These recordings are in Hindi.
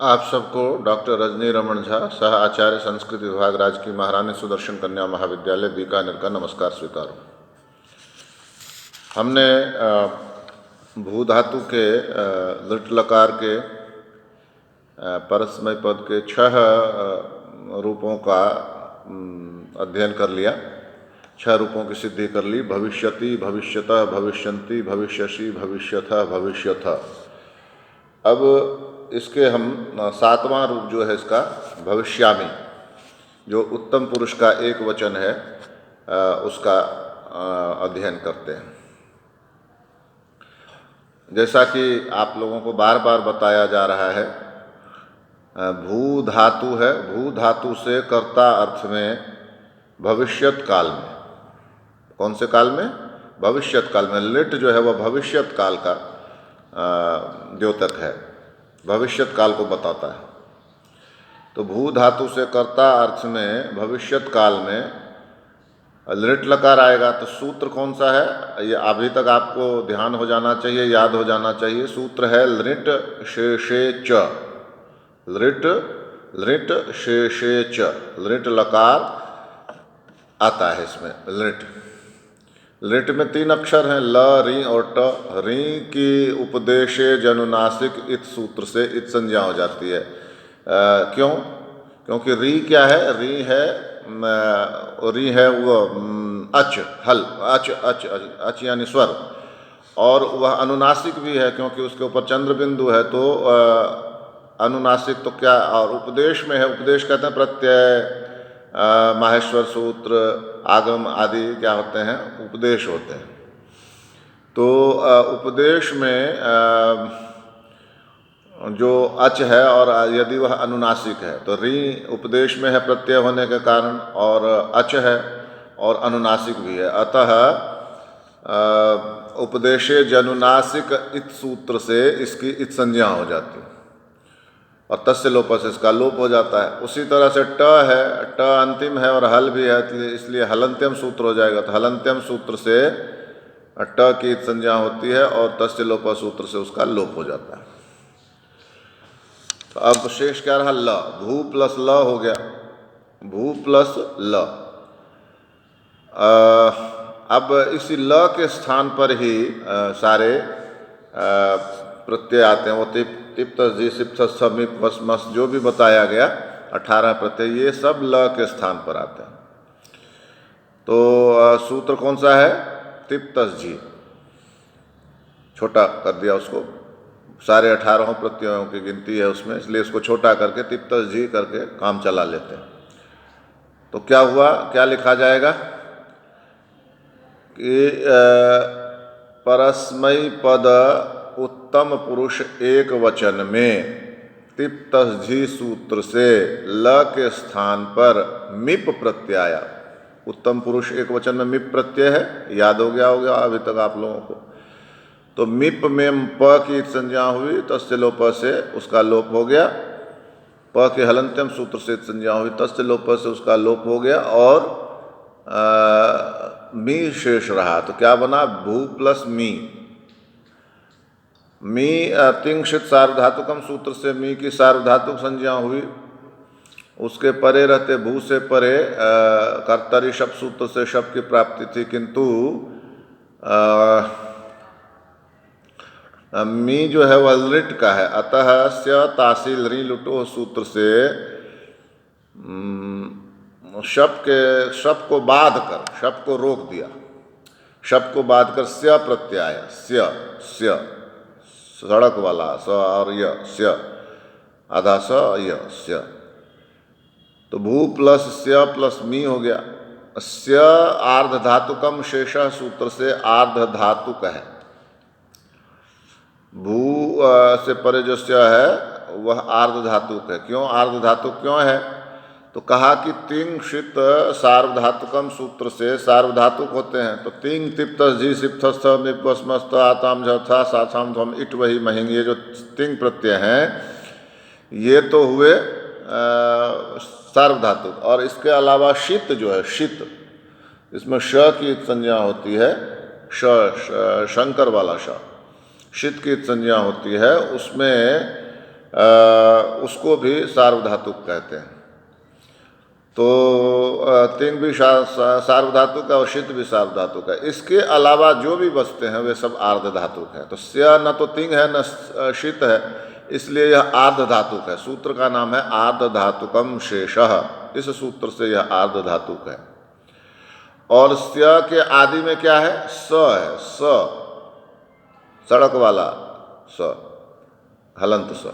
आप सबको डॉक्टर रजनी रमन झा, सह आचार्य संस्कृत विभाग, राजकीय महारानी सुदर्शन कन्या महाविद्यालय, बीकानेर का नमस्कार स्वीकारो। हमने भू धातु के लृट लकार के परस्मय पद के 6 रूपों का अध्ययन कर लिया। 6 रूपों की सिद्धि कर ली। भविष्यति, भविष्यतः, भविष्यन्ति, भविष्यसि, भविष्यथः, भविष्यथ। अब इसके हम 7वां रूप जो है इसका भविष्यामि, जो उत्तम पुरुष का एक वचन है, उसका अध्ययन करते हैं। जैसा कि आप लोगों को बार बार बताया जा रहा है, भू धातु है। भू धातु से कर्ता अर्थ में भविष्यत काल में, कौन से काल में? भविष्यत काल में। लिट जो है वह भविष्यत काल का द्योतक है, भविष्यत काल को बताता है। तो भू धातु से कर्ता अर्थ में भविष्यत काल में लृट लकार आएगा। तो सूत्र कौन सा है, ये अभी तक आपको ध्यान हो जाना चाहिए, याद हो जाना चाहिए। सूत्र है लृट शेषे च। लृट लृट शेषे च, लृट लकार आता है इसमें। लृट में 3 अक्षर हैं, ल, री और ट। री की उपदेशे जनुनासिक इत सूत्र से इत संज्ञा हो जाती है। क्यों? क्योंकि री क्या है? री है वो अच, हल, अच अच अच, अच यानी स्वर, और वह अनुनासिक भी है क्योंकि उसके ऊपर चंद्र बिंदु है। तो अनुनासिक तो क्या, और उपदेश में है। उपदेश कहते हैं प्रत्यय, माहेश्वर सूत्र, आगम आदि क्या होते हैं? उपदेश होते हैं। तो उपदेश में जो अच है, और यदि वह अनुनासिक है तो री उपदेश में है प्रत्यय होने के कारण, और अच है और अनुनासिक भी है। अतः उपदेशे जनुनासिक इत सूत्र से इसकी इत संज्ञा हो जाती है, और तस्य लोप से इसका लोप हो जाता है। उसी तरह से ट है, ट अंतिम है और हल भी है, इसलिए हलंत्यम सूत्र हो जाएगा। तो हलंत्यम सूत्र से ट की संज्ञा होती है और तस्य लोप सूत्र से उसका लोप हो जाता है। तो अब शेष क्या रहा? ल। भू प्लस ल हो गया, भू प्लस ल। अब इसी ल के स्थान पर ही सारे प्रत्यय आते हैं। वो तिप्त जी सिप्त समीप वस्मस जो भी बताया गया 18 प्रत्यय, ये सब ल के स्थान पर आते हैं। तो सूत्र कौन सा है? तिप्तस जी, छोटा कर दिया उसको। सारे 18 प्रत्ययों की गिनती है उसमें, इसलिए इसको छोटा करके तिप्तस जी करके काम चला लेते हैं। तो क्या हुआ, क्या लिखा जाएगा कि परस्मई पद उत्तम पुरुष एक वचन में तिप्तस झी सूत्र से ल के स्थान पर मिप प्रत्यय आया। उत्तम पुरुष एक वचन में मिप प्रत्यय है, याद हो गया होगा अभी तक आप लोगों को। तो मिप में प की संज्ञा हुई, तस्य लोप से उसका लोप हो गया। प के हलंत्यम सूत्र से संज्ञा हुई, तस्य लोप से उसका लोप हो गया, और मी शेष रहा। तो क्या बना? भू प्लस मी। मी तिंक्षित सार्वधातुकम सूत्र से मी की सार्वधातुक संज्ञा हुई। उसके परे रहते भू से परे कर्तरी शब्द सूत्र से शब्द की प्राप्ति थी, किंतु मी जो है वह लिट का है। अतः स्य तासील री लुटो सूत्र से शब्द को बाध कर, शब्द को रोक दिया। शब्द को बाध कर स्य प्रत्यय आया। स्य सड़क वाला स, और य स्य, आधा स य स्य। तो भू प्लस स्य प्लस मी हो गया। स्य आर्ध धातुकम शेष सूत्र से आर्ध धातुक है। भू से परे जो स्य है वह आर्ध धातुक है। क्यों आर्ध धातुक क्यों है? तो कहा कि तिंक्षित सार्वधातुकम सूत्र से सार्वधातुक होते हैं। तो तिंग तिप्तस जी सिप्तस्थ निपस्मस्त आताम झथा साथाम ध्वम इट वही महिंग, ये जो तिंग प्रत्यय हैं ये तो हुए सार्वधातुक। और इसके अलावा शित जो है, शित, इसमें श की संज्ञा होती है, शंकर वाला श, शित की संज्ञा होती है। उसमें उसको भी सार्वधातुक कहते हैं। तो तिंग भी सार्वधातुक है और शित भी सार्वधातुक है। इसके अलावा जो भी बचते हैं वे सब आर्धधातुक हैं। तो स्य न तो तिंग है न शित है, इसलिए यह आर्धधातुक है। सूत्र का नाम है आर्धधातुकम शेषः। इस सूत्र से यह आर्धधातुक है। और स्य के आदि में क्या है? स है। स, सड़क वाला स, हलंत स।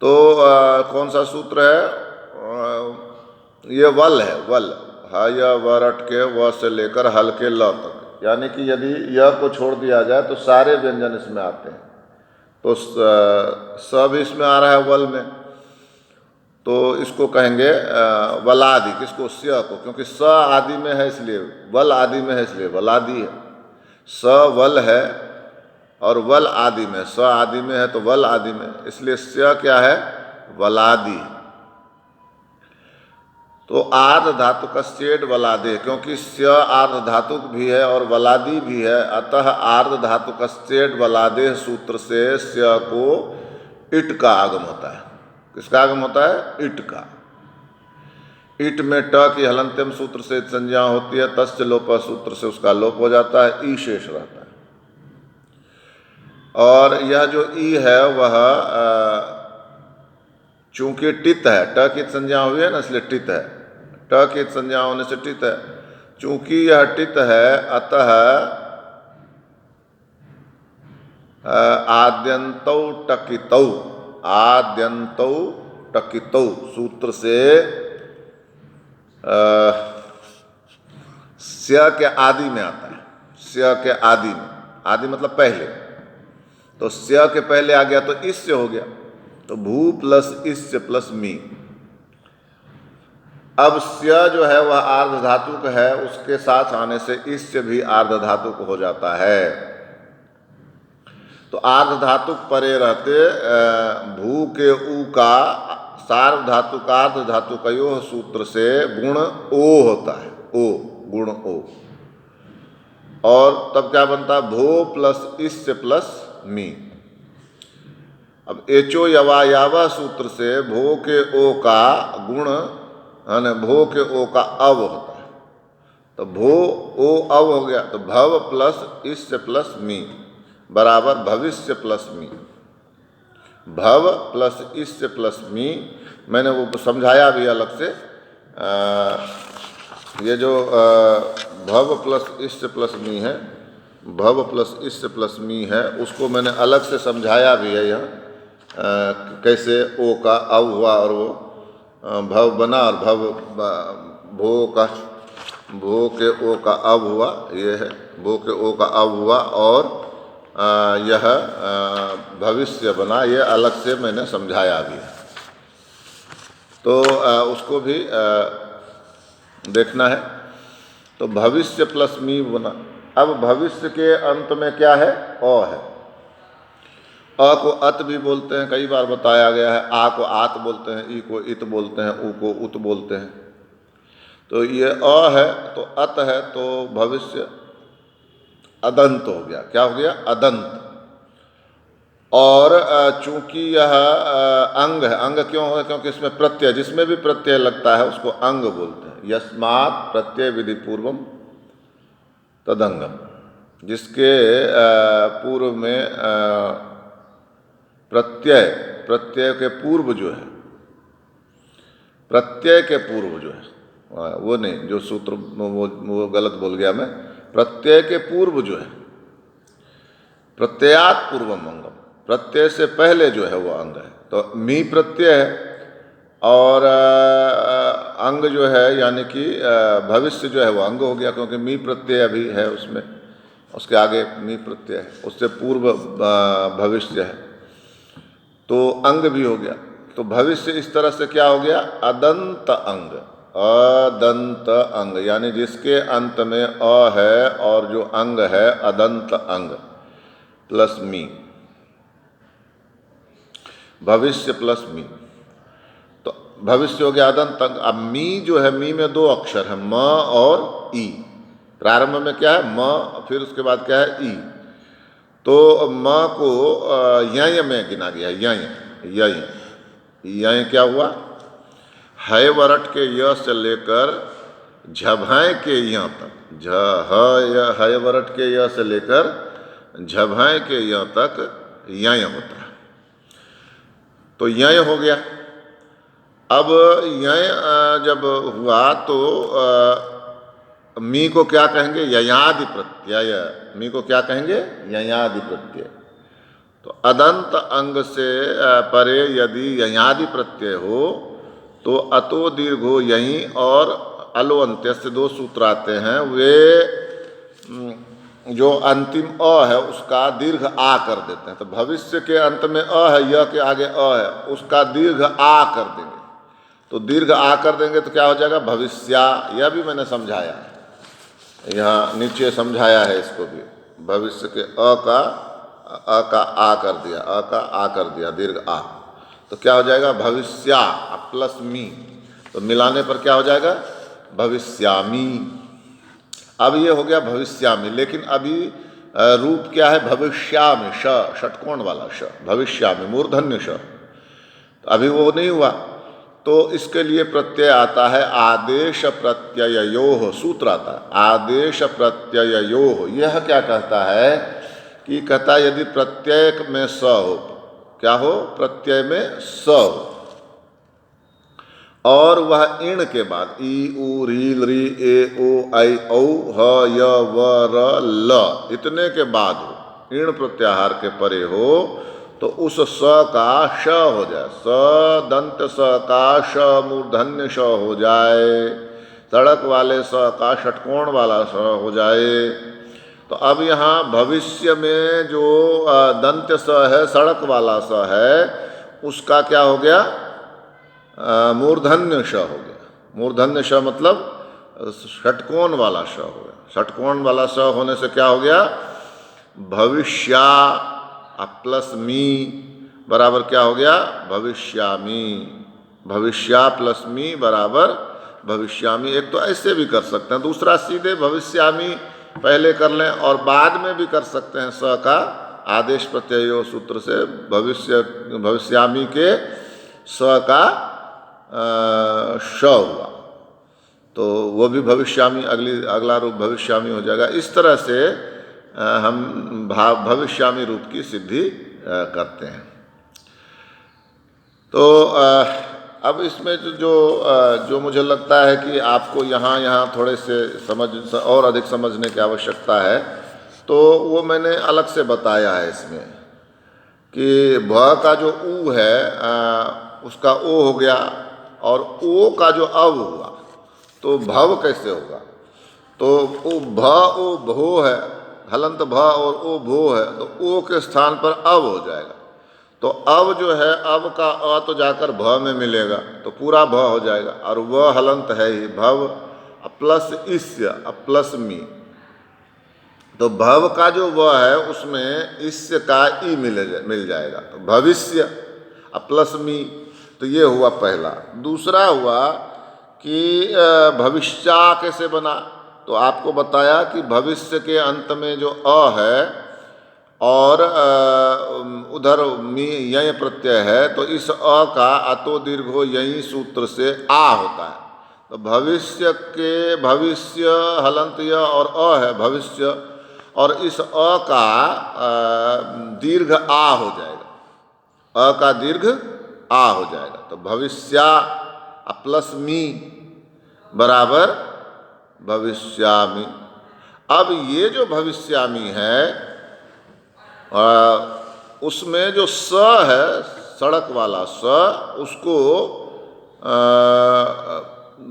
तो कौन सा सूत्र है? ये वल है। वल, हा या वरट के व से लेकर हल के ल तक, यानी कि यदि य को छोड़ दिया जाए तो सारे व्यंजन इसमें आते हैं। तो स भी इसमें आ रहा है वल में, तो इसको कहेंगे वलादि। किसको? स्य को, क्योंकि स आदि में है इसलिए, वल आदि में है इसलिए वलादि है। स वल है और वल आदि में, स आदि में है तो वल आदि में, इसलिए स्य क्या है? वलादि। तो आर्ध धातु का स्टेड वलादे, क्योंकि स्य आर्ध धातुक भी है और वलादी भी है, अतः आर्ध धातु का स्टेड वलादे सूत्र से स्य को इट का आगम होता है। किसका आगम होता है? इट का। इट में ट की हलंत्यम सूत्र से संज्ञा होती है, तस्य लोप सूत्र से उसका लोप हो जाता है, ई शेष रहता है। और यह जो ई है वह चूंकि टित है, ट की संज्ञा हुई है ना, इसलिए टित है। ट की संज्ञा होने से टित है। चूंकि यह टित है, अतः आद्यन्तौ टकितौ, आद्यन्तौ टकितौ सूत्र से स्य के आदि में आता है। स्य के आदि में, आदि मतलब पहले, तो स्य के पहले आ गया तो इससे हो गया, तो भू प्लस इससे प्लस मी। अब स्य जो है वह आर्ध धातुक है, उसके साथ आने से इससे भी आर्ध धातुक हो जाता है। तो आर्ध धातुक परे रहते भू के ऊ का सार्वधातुकार्ध धातुकयोः सूत्र से गुण ओ होता है। ओ, गुण ओ। और तब क्या बनता है? भो प्लस इससे प्लस मी। अब एचो यवा यावा सूत्र से भो के ओ का गुण, भो के ओ का अव होता है, तो भो ओ अव हो गया, तो भव प्लस इससे प्लस मी बराबर भविष्य प्लस मी। भव प्लस इससे प्लस मी, मैंने वो समझाया भी अलग से। ये जो भव प्लस इससे प्लस मी है, भव प्लस इससे प्लस मी है, उसको मैंने अलग से समझाया भी है। यह कैसे ओ का अव हुआ और वो भव बना, और भो का, भो के ओ का अव हुआ, ये है भो के ओ का अव हुआ, और यह भविष्य बना, ये अलग से मैंने समझाया भी है। तो उसको भी देखना है। तो भविष्य प्लस मी बना। अब भविष्य के अंत में क्या है? अ है। अ को अत भी बोलते हैं, कई बार बताया गया है। आ को आत बोलते हैं, ई को इत बोलते हैं, उ को उत बोलते हैं। तो ये अ है तो अत है, तो भविष्य अदंत हो गया। क्या हो गया? अदंत। और चूंकि यह अंग है, अंग क्यों है? क्योंकि इसमें प्रत्यय, जिसमें भी प्रत्यय लगता है उसको अंग बोलते हैं। यस्मात् प्रत्यय विधि पूर्वम तदंगम, जिसके पूर्व में प्रत्यय के पूर्व जो है, प्रत्यय के पूर्व जो है, वो नहीं, जो सूत्र वो गलत बोल गया मैं। प्रत्यय के पूर्व जो है, प्रत्ययात् पूर्वम अंगम, प्रत्यय से पहले जो है वो अंग है। तो मी प्रत्यय है और अंग जो है यानी कि भविष्य जो है वो अंग हो गया, क्योंकि मी प्रत्यय अभी है उसमें, उसके आगे मी प्रत्यय है, उससे पूर्व भविष्य है, तो अंग भी हो गया। तो भविष्य इस तरह से क्या हो गया? अदंत अंग। अदंत अंग यानी जिसके अंत में अ है और जो अंग है अदंत अंग प्लस मी, भविष्य प्लस मी, तो भविष्य हो गया अदंत अंग। अब मी जो है, मी में दो अक्षर है, म और ई। प्रारंभ में क्या है? म, फिर उसके बाद क्या है? ई। तो म को यय में गिना गया। यय यय यय क्या हुआ? है वरट के य से लेकर झभय के य तक, है वरट के य से लेकर झभय के य तक यय होता है। तो यय हो गया। अब यय जब हुआ तो मी को क्या कहेंगे? ययादि प्रत्यय। मी को क्या कहेंगे? ययादि प्रत्यय। तो अदंत अंग से परे यदि ययादि प्रत्यय हो तो अतो दीर्घो यहीं और अलो अंत्य से दो सूत्र आते हैं, वे जो अंतिम अ है उसका दीर्घ आ कर देते हैं। तो भविष्य के अंत में अ है, य के आगे अ है, उसका दीर्घ आ कर देंगे। तो दीर्घ आ कर देंगे तो क्या हो जाएगा? भविष्या। यह भी मैंने समझाया, यहाँ नीचे समझाया है इसको भी। भविष्य के अ का आ कर दिया, अ का आ कर दिया, दीर्घ आ, तो क्या हो जाएगा? भविष्या प्लस मी। तो मिलाने पर क्या हो जाएगा? भविष्यामी। अब ये हो गया भविष्यामी, लेकिन अभी रूप क्या है? भविष्यामी, षटकोण वाला श, भविष्यामी मूर्धन्य श। तो अभी वो नहीं हुआ, तो इसके लिए प्रत्यय आता है आदेश प्रत्ययोः। सूत्र आता है आदेश प्रत्ययोः। यह क्या कहता है कि कहता है यदि प्रत्यय में स हो, क्या हो? प्रत्यय में स हो, और वह इण के बाद ई उ री री ए ओ ऐ औ ह य व र ल इतने के बाद हो, इण प्रत्याहार के परे हो, तो उस स का श हो जाए। स दंत स का श मूर्धन्य श हो जाए। सड़क वाले स का षटकोण वाला स हो जाए। तो अब यहाँ भविष्य में जो दंत स है, सड़क वाला स है, उसका क्या हो गया? मूर्धन्य श हो गया। मूर्धन्य श मतलब षटकोण वाला श हो गया। षटकोण वाला श होने से क्या हो गया? भविष्या प्लस मी बराबर क्या हो गया? भविष्यामी। भविष्या प्लस मी बराबर भविष्यामी। एक तो ऐसे भी कर सकते हैं, दूसरा सीधे भविष्यामी पहले कर लें और बाद में भी कर सकते हैं। स का आदेश प्रत्ययो सूत्र से भविष्यामी के स का श हुआ, तो वो भी भविष्यामी, अगला रूप भविष्यामी हो जाएगा। इस तरह से हम भविष्यामी रूप की सिद्धि करते हैं। तो अब इसमें जो मुझे लगता है कि आपको यहाँ थोड़े से और अधिक समझने की आवश्यकता है, तो वो मैंने अलग से बताया है इसमें कि भ का जो ऊ है उसका ओ हो गया, और ओ का जो अव हुआ तो भव कैसे होगा? तो ओ भ ओ भो है, हलंत भ और ओ भो है, तो ओ के स्थान पर अव हो जाएगा। तो अब जो है, अब का अ तो जाकर भ में मिलेगा, तो पूरा भ हो जाएगा। और वह हलंत है ही भव प्लस इस्य प्लस मी। तो भव का जो वह है उसमें इस्य का ई मिल जाएगा, भविष्य प्लस मी। तो ये हुआ पहला। दूसरा हुआ कि भविष्या कैसे बना? तो आपको बताया कि भविष्य के अंत में जो अ है और उधर मी यय प्रत्यय है, तो इस अ का अतो दीर्घो यही सूत्र से आ होता है। तो भविष्य के भविष्य हलंत य और अ है भविष्य, और इस अ का दीर्घ आ हो जाएगा। अ का दीर्घ आ हो जाएगा। तो भविष्या प्लस मी बराबर भविष्यामी। अब ये जो भविष्यामी है उसमें जो स है, सड़क वाला स, उसको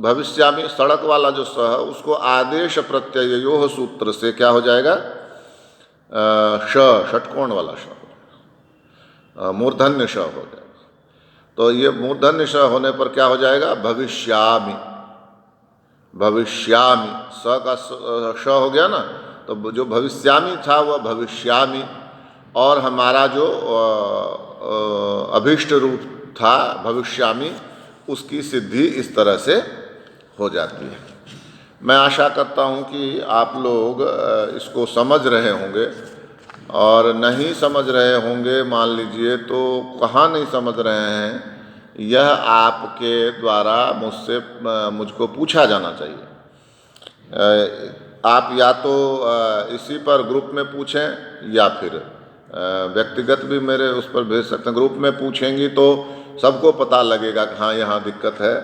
भविष्यामी सड़क वाला जो स है उसको आदेश प्रत्ययोः सूत्र से क्या हो जाएगा? षटकोण वाला श, मूर्धन्य श हो जाएगा। तो ये मूर्धन्य श होने पर क्या हो जाएगा? भविष्यामी। भविष्यामी स का श हो गया ना, तो जो भविष्यामी था वह भविष्यामी, और हमारा जो अभीष्ट रूप था भविष्यामी, उसकी सिद्धि इस तरह से हो जाती है। मैं आशा करता हूँ कि आप लोग इसको समझ रहे होंगे। और नहीं समझ रहे होंगे मान लीजिए, तो कहाँ नहीं समझ रहे हैं, यह आपके द्वारा मुझको पूछा जाना चाहिए। आप या तो इसी पर ग्रुप में पूछें या फिर व्यक्तिगत भी मेरे उस पर भेज सकते हैं। ग्रुप में पूछेंगी तो सबको पता लगेगा कि हाँ यहाँ दिक्कत है,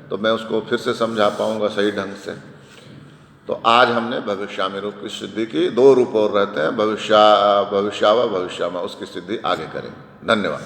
तो मैं उसको फिर से समझा पाऊँगा सही ढंग से। तो आज हमने भविष्यामी रूप की सिद्धि की। 2 रूप और रहते हैं, भविष्यावा भविष्यामा, उसकी सिद्धि आगे करेंगे। धन्यवाद।